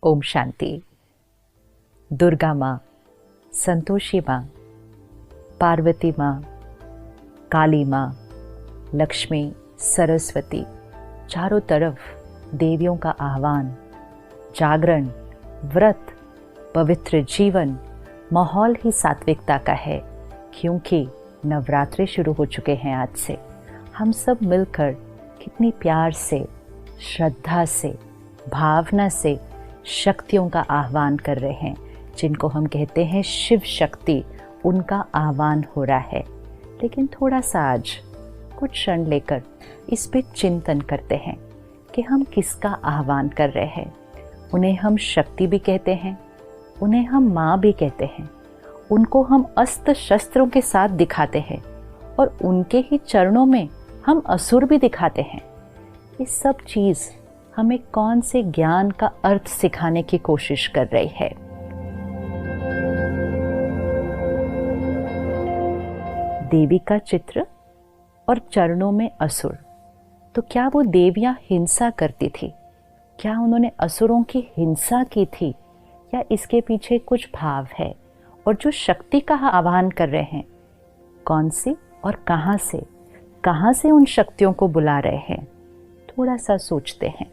ओम शांति। दुर्गा माँ, संतोषी माँ, पार्वती माँ, काली माँ, लक्ष्मी, सरस्वती, चारों तरफ देवियों का आह्वान, जागरण, व्रत, पवित्र जीवन, माहौल ही सात्विकता का है। क्योंकि नवरात्रे शुरू हो चुके हैं आज से। हम सब मिलकर कितनी प्यार से, श्रद्धा से, भावना से शक्तियों का आह्वान कर रहे हैं, जिनको हम कहते हैं शिव शक्ति। उनका आह्वान हो रहा है। लेकिन थोड़ा सा आज कुछ क्षण लेकर इस पे चिंतन करते हैं कि हम किसका आह्वान कर रहे हैं। उन्हें हम शक्ति भी कहते हैं, उन्हें हम माँ भी कहते हैं, उनको हम अस्त्र शस्त्रों के साथ दिखाते हैं और उनके ही चरणों में हम असुर भी दिखाते हैं। ये सब चीज़ हमें कौन से ज्ञान का अर्थ सिखाने की कोशिश कर रही है। देवी का चित्र और चरणों में असुर। तो क्या वो देवियां हिंसा करती थी? क्या उन्होंने असुरों की हिंसा की थी, या इसके पीछे कुछ भाव है? और जो शक्ति का आह्वान कर रहे हैं, कौन सी और कहाँ से उन शक्तियों को बुला रहे हैं? थोड़ा सा सोचते हैं।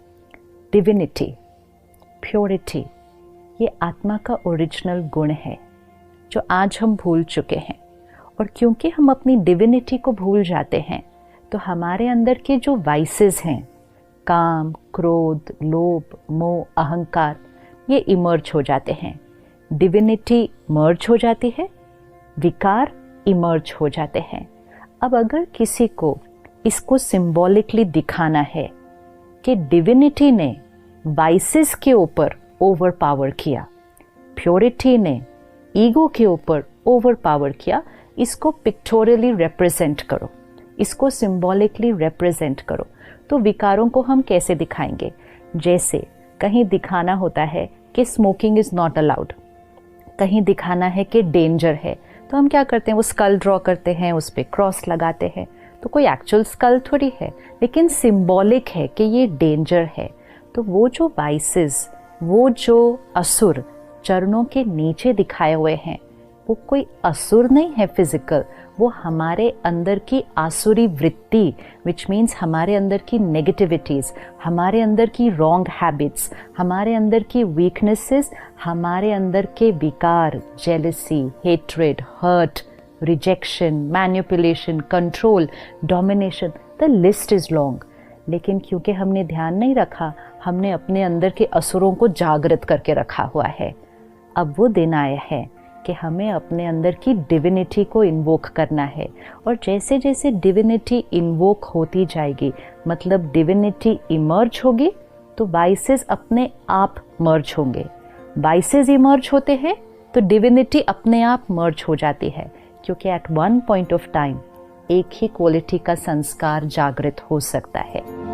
डिविनिटी, प्योरिटी, ये आत्मा का ओरिजिनल गुण है जो आज हम भूल चुके हैं। और क्योंकि हम अपनी डिविनिटी को भूल जाते हैं, तो हमारे अंदर के जो वाइसेस हैं, काम, क्रोध, लोभ, मोह, अहंकार, ये इमर्ज हो जाते हैं। डिविनिटी मर्ज हो जाती है, विकार इमर्ज हो जाते हैं। अब अगर किसी को इसको सिंबॉलिकली दिखाना है कि डिविनिटी ने वाइसेस के ऊपर ओवर पावर किया, प्योरिटी ने ईगो के ऊपर ओवर पावर किया, इसको पिक्टोरियली रिप्रेजेंट करो, इसको सिंबॉलिकली रिप्रेजेंट करो। तो विकारों को हम कैसे दिखाएंगे? जैसे कहीं दिखाना होता है कि स्मोकिंग इज़ नॉट अलाउड, कहीं दिखाना है कि डेंजर है, तो हम क्या करते हैं? वो स्कल ड्रॉ करते हैं, उस पर क्रॉस लगाते हैं। तो कोई एक्चुअल स्कल थोड़ी है, लेकिन सिंबॉलिक है कि ये डेंजर है। तो वो जो वाइसेस, वो जो असुर चरणों के नीचे दिखाए हुए हैं, वो कोई असुर नहीं है फिजिकल, वो हमारे अंदर की आसुरी वृत्ति, विच मीन्स हमारे अंदर की नेगेटिविटीज़, हमारे अंदर की रॉन्ग हैबिट्स, हमारे अंदर की वीकनेसेस, हमारे अंदर के विकार, jealousy, hatred, hurt, rejection, manipulation, control, domination, the list is long. लेकिन क्योंकि हमने ध्यान नहीं रखा, हमने अपने अंदर के असुरों को जागृत करके रखा हुआ है। अब वो दिन आया है कि हमें अपने अंदर की डिविनिटी को इन्वोक करना है। और जैसे जैसे डिविनिटी इन्वोक होती जाएगी, मतलब डिविनिटी इमर्ज होगी, तो वाइसेस अपने आप मर्ज होंगे। वाइसेस इमर्ज होते हैं तो डिविनिटी अपने आप मर्ज हो जाती है, क्योंकि at one point of time एक ही क्वालिटी का संस्कार जागृत हो सकता है।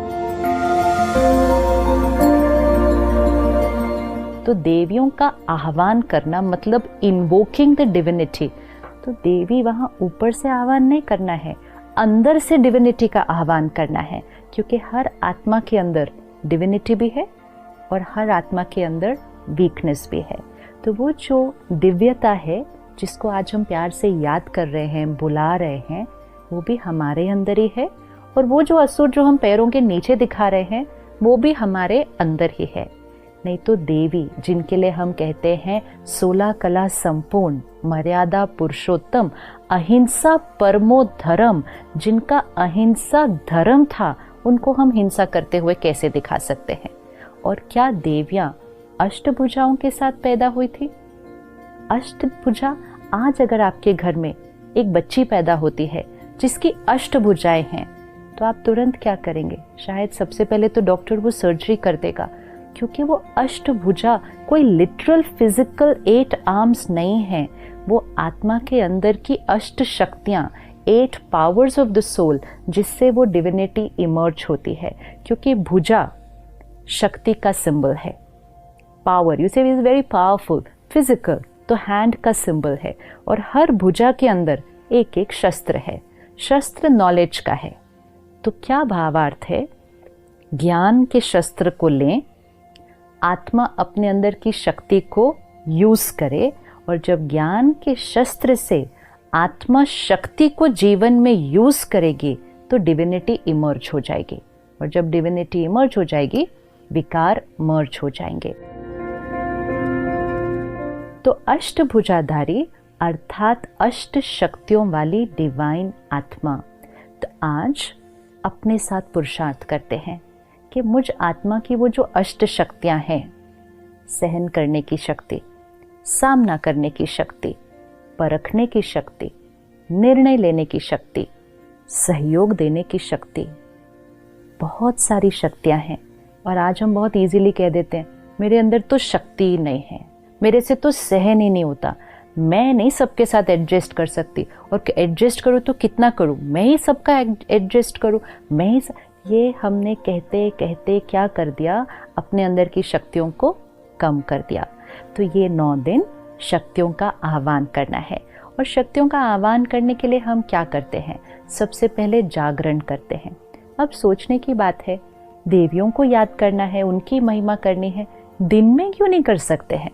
तो देवियों का आह्वान करना मतलब इन्वोकिंग द डिविनिटी। तो देवी वहाँ ऊपर से आह्वान नहीं करना है, अंदर से डिविनिटी का आह्वान करना है। क्योंकि हर आत्मा के अंदर डिविनिटी भी है और हर आत्मा के अंदर वीकनेस भी है। तो वो जो दिव्यता है, जिसको आज हम प्यार से याद कर रहे हैं, बुला रहे हैं, वो भी हमारे अंदर ही है। और वो जो असुर जो हम पैरों के नीचे दिखा रहे हैं, वो भी हमारे अंदर ही है। नहीं तो देवी, जिनके लिए हम कहते हैं 16 कला संपूर्ण, मर्यादा पुरुषोत्तम, अहिंसा परमो धर्म, जिनका अहिंसा धर्म था, उनको हम हिंसा करते हुए कैसे दिखा सकते हैं? और क्या देवियां अष्टभुजाओं के साथ पैदा हुई थी? अष्टभुजा, आज अगर आपके घर में एक बच्ची पैदा होती है जिसकी अष्टभुजाएं हैं, तो आप तुरंत क्या करेंगे? शायद सबसे पहले तो डॉक्टर वो सर्जरी कर देगा, क्योंकि वो अष्टभुजा कोई लिटरल फिजिकल 8 आर्म्स नहीं है। वो आत्मा के अंदर की अष्ट शक्तियाँ, 8 पावर्स ऑफ द सोल, जिससे वो डिविनिटी इमर्ज होती है। क्योंकि भुजा शक्ति का सिंबल है, पावर, यू से इज वेरी पावरफुल, फिजिकल, तो हैंड का सिंबल है। और हर भुजा के अंदर एक एक शस्त्र है। शस्त्र नॉलेज का है। तो क्या भावार्थ है? ज्ञान के शस्त्र को लें, आत्मा अपने अंदर की शक्ति को यूज करे, और जब ज्ञान के शस्त्र से आत्मा शक्ति को जीवन में यूज करेगी तो डिविनिटी इमर्ज हो जाएगी, और जब डिविनिटी इमर्ज हो जाएगी विकार मर्ज हो जाएंगे। तो अष्टभुजाधारी अर्थात अष्ट शक्तियों वाली डिवाइन आत्मा, तो आज अपने साथ पुरुषार्थ करते हैं कि मुझ आत्मा की वो जो अष्ट शक्तियां हैं, सहन करने की शक्ति, सामना करने की शक्ति, परखने की शक्ति, निर्णय लेने की शक्ति, सहयोग देने की शक्ति, बहुत सारी शक्तियां हैं। और आज हम बहुत इजीली कह देते हैं मेरे अंदर तो शक्ति ही नहीं है, मेरे से तो सहन ही नहीं होता, मैं नहीं सबके साथ एडजस्ट कर सकती, और एडजस्ट करूँ तो कितना करूँ, मैं ही सबका एडजस्ट करूँ, मैं ही ये हमने कहते कहते क्या कर दिया, अपने अंदर की शक्तियों को कम कर दिया। तो ये 9 दिन शक्तियों का आह्वान करना है। और शक्तियों का आह्वान करने के लिए हम क्या करते हैं? सबसे पहले जागरण करते हैं। अब सोचने की बात है, देवियों को याद करना है, उनकी महिमा करनी है, दिन में क्यों नहीं कर सकते हैं?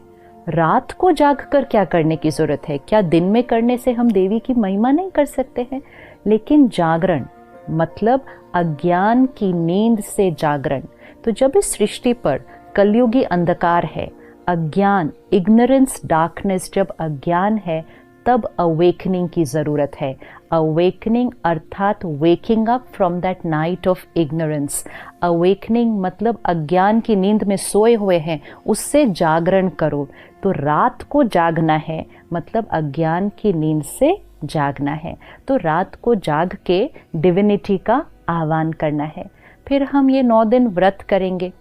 रात को जाग कर क्या करने की जरूरत है? क्या दिन में करने से हम देवी की महिमा नहीं कर सकते हैं? लेकिन जागरण मतलब अज्ञान की नींद से जागरण। तो जब इस सृष्टि पर कलयुगी अंधकार है, अज्ञान, इग्नोरेंस, डार्कनेस, जब अज्ञान है तब अवेकनिंग की जरूरत है। अवेकनिंग अर्थात waking up from that night of ignorance. Awakening मतलब अज्ञान की नींद में सोए हुए हैं, उससे जागरण करो। तो रात को जागना है मतलब अज्ञान की नींद से जागना है। तो रात को जाग के डिविनिटी का आह्वान करना है। फिर हम ये 9 दिन व्रत करेंगे।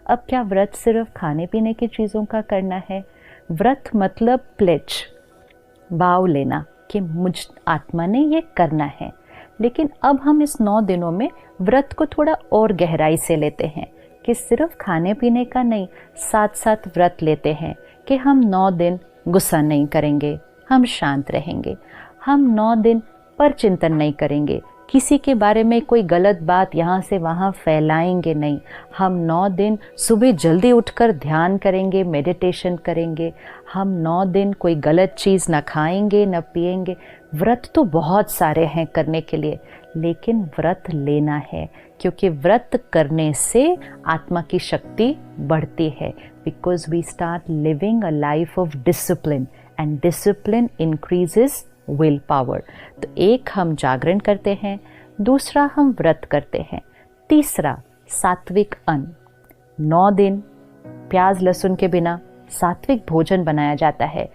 अब क्या व्रत सिर्फ खाने पीने की चीज़ों का करना है? व्रत मतलब प्लेज, भाव लेना कि मुझ आत्मा ने ये करना है। लेकिन अब हम इस 9 दिनों में व्रत को थोड़ा और गहराई से लेते हैं कि सिर्फ खाने पीने का नहीं, साथ साथ व्रत लेते हैं कि हम 9 दिन गुस्सा नहीं करेंगे, हम शांत रहेंगे, हम 9 दिन पर चिंतन नहीं करेंगे, किसी के बारे में कोई गलत बात यहाँ से वहाँ फैलाएंगे नहीं, हम 9 दिन सुबह जल्दी उठकर ध्यान करेंगे, मेडिटेशन करेंगे, हम 9 दिन कोई गलत चीज़ ना खाएंगे न पिएंगे। व्रत तो बहुत सारे हैं करने के लिए, लेकिन व्रत लेना है क्योंकि व्रत करने से आत्मा की शक्ति बढ़ती है। Because we start living a life of discipline and discipline increases will power. तो एक हम जागरण करते हैं, दूसरा हम व्रत करते हैं, तीसरा सात्विक अन्न। 9 दिन प्याज लहसुन के बिना सात्विक भोजन बनाया जाता है।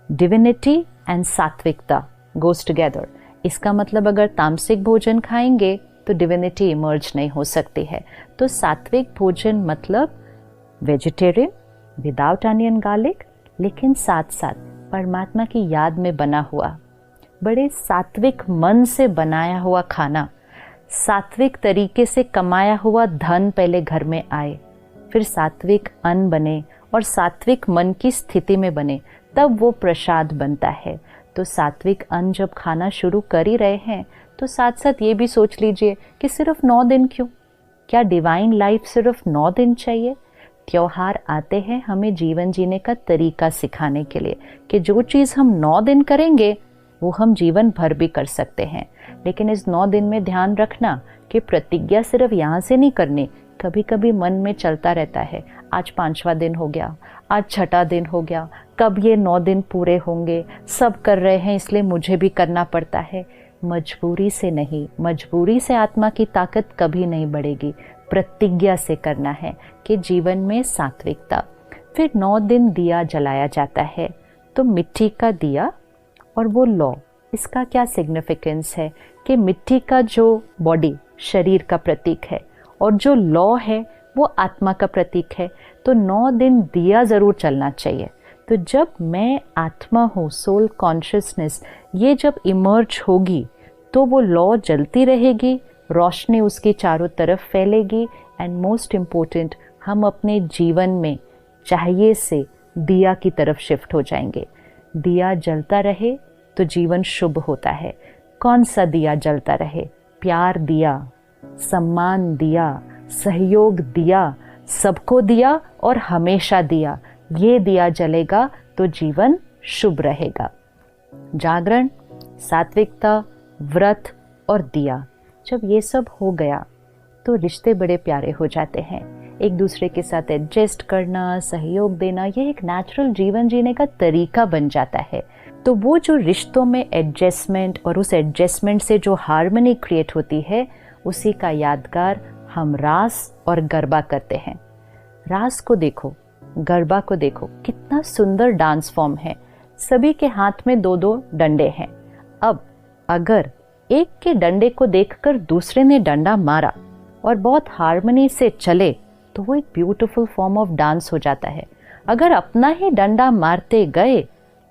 डिविनिटी एंड सात्विकता गोज टुगेदर। इसका मतलब अगर तामसिक भोजन खाएंगे तो डिविनिटी इमर्ज नहीं हो सकती है। तो सात्विक भोजन मतलब वेजिटेरियन विदाउट अनियन गार्लिक, लेकिन साथ साथ परमात्मा की याद में बना हुआ, बड़े सात्विक मन से बनाया हुआ खाना, सात्विक तरीके से कमाया हुआ धन पहले घर में आए, फिर सात्विक अन्न बने और सात्विक मन की स्थिति में बने, तब वो प्रसाद बनता है। तो सात्विक अन्न जब खाना शुरू कर ही रहे हैं तो साथ साथ ये भी सोच लीजिए कि सिर्फ 9 दिन क्यों? क्या डिवाइन लाइफ सिर्फ 9 दिन चाहिए? त्योहार आते हैं हमें जीवन जीने का तरीका सिखाने के लिए कि जो चीज़ हम 9 दिन करेंगे वो हम जीवन भर भी कर सकते हैं। लेकिन इस 9 दिन में ध्यान रखना कि प्रतिज्ञा सिर्फ यहाँ से नहीं करनी। कभी कभी मन में चलता रहता है, आज 5वां दिन हो गया, आज 6ठा दिन हो गया, कब ये 9 दिन पूरे होंगे, सब कर रहे हैं इसलिए मुझे भी करना पड़ता है। मजबूरी से नहीं, मजबूरी से आत्मा की ताकत कभी नहीं बढ़ेगी। प्रतिज्ञा से करना है कि जीवन में सात्विकता। फिर 9 दिन दिया जलाया जाता है। तो मिट्टी का दिया और वो लौ, इसका क्या सिग्निफिकेंस है कि मिट्टी का जो बॉडी शरीर का प्रतीक है और जो लौ है वो आत्मा का प्रतीक है। तो 9 दिन दिया ज़रूर चलना चाहिए। तो जब मैं आत्मा हूँ, सोल कॉन्शियसनेस, ये जब इमर्ज होगी तो वो लौ जलती रहेगी, रोशनी उसकी चारों तरफ फैलेगी। एंड मोस्ट इम्पोर्टेंट, हम अपने जीवन में चाहिए से दिया की तरफ शिफ्ट हो जाएंगे। दिया जलता रहे तो जीवन शुभ होता है। कौन सा दिया जलता रहे? प्यार दिया, सम्मान दिया, सहयोग दिया, सबको दिया और हमेशा दिया, ये दिया जलेगा तो जीवन शुभ रहेगा। जागरण, सात्विकता, व्रत और दिया, जब ये सब हो गया तो रिश्ते बड़े प्यारे हो जाते हैं। एक दूसरे के साथ एडजस्ट करना, सहयोग देना, ये एक नेचुरल जीवन जीने का तरीका बन जाता है। तो वो जो रिश्तों में एडजस्टमेंट और उस एडजस्टमेंट से जो हार्मनी क्रिएट होती है, उसी का यादगार हम रास और गरबा करते हैं। रास को देखो, गरबा को देखो, कितना सुंदर डांस फॉर्म है। सभी के हाथ में 2-2 डंडे हैं। अब अगर एक के डंडे को देखकर दूसरे ने डंडा मारा और बहुत हार्मनी से चले तो वो एक ब्यूटीफुल फॉर्म ऑफ डांस हो जाता है। अगर अपना ही डंडा मारते गए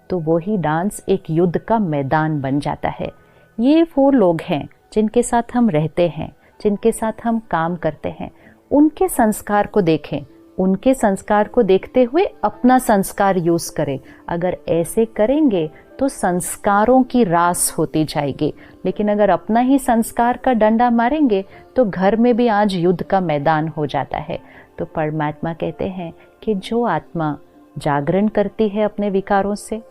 तो वो ही डांस एक युद्ध का मैदान बन जाता है। ये वो लोग हैं जिनके साथ हम रहते हैं, जिनके साथ हम काम करते हैं। उनके संस्कार को देखें, उनके संस्कार को देखते हुए अपना संस्कार यूज करें। अगर ऐसे करेंगे तो संस्कारों की रास होती जाएगी। लेकिन अगर अपना ही संस्कार का डंडा मारेंगे तो घर में भी आज युद्ध का मैदान हो जाता है। तो परमात्मा कहते हैं कि जो आत्मा जागरण करती है अपने विकारों से,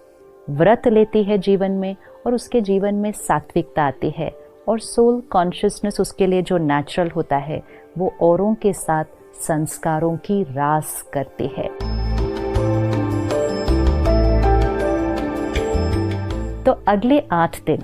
व्रत लेती है जीवन में, और उसके जीवन में सात्विकता आती है और सोल कॉन्शियसनेस उसके लिए जो नेचुरल होता है, वो औरों के साथ संस्कारों की रास करती है। तो अगले 8 दिन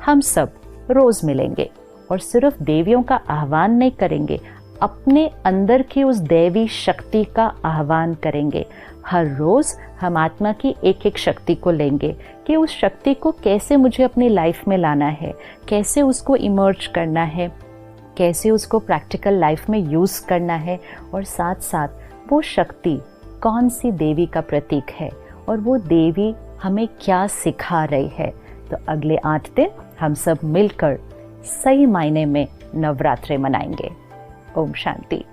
हम सब रोज मिलेंगे और सिर्फ देवियों का आह्वान नहीं करेंगे, अपने अंदर की उस दैवी शक्ति का आह्वान करेंगे। हर रोज हम आत्मा की एक एक शक्ति को लेंगे कि उस शक्ति को कैसे मुझे अपनी लाइफ में लाना है, कैसे उसको इमर्ज करना है, कैसे उसको प्रैक्टिकल लाइफ में यूज करना है, और साथ साथ वो शक्ति कौन सी देवी का प्रतीक है और वो देवी हमें क्या सिखा रही है। तो अगले 8 दिन हम सब मिलकर सही मायने में नवरात्रि मनाएंगे। ओम शांति।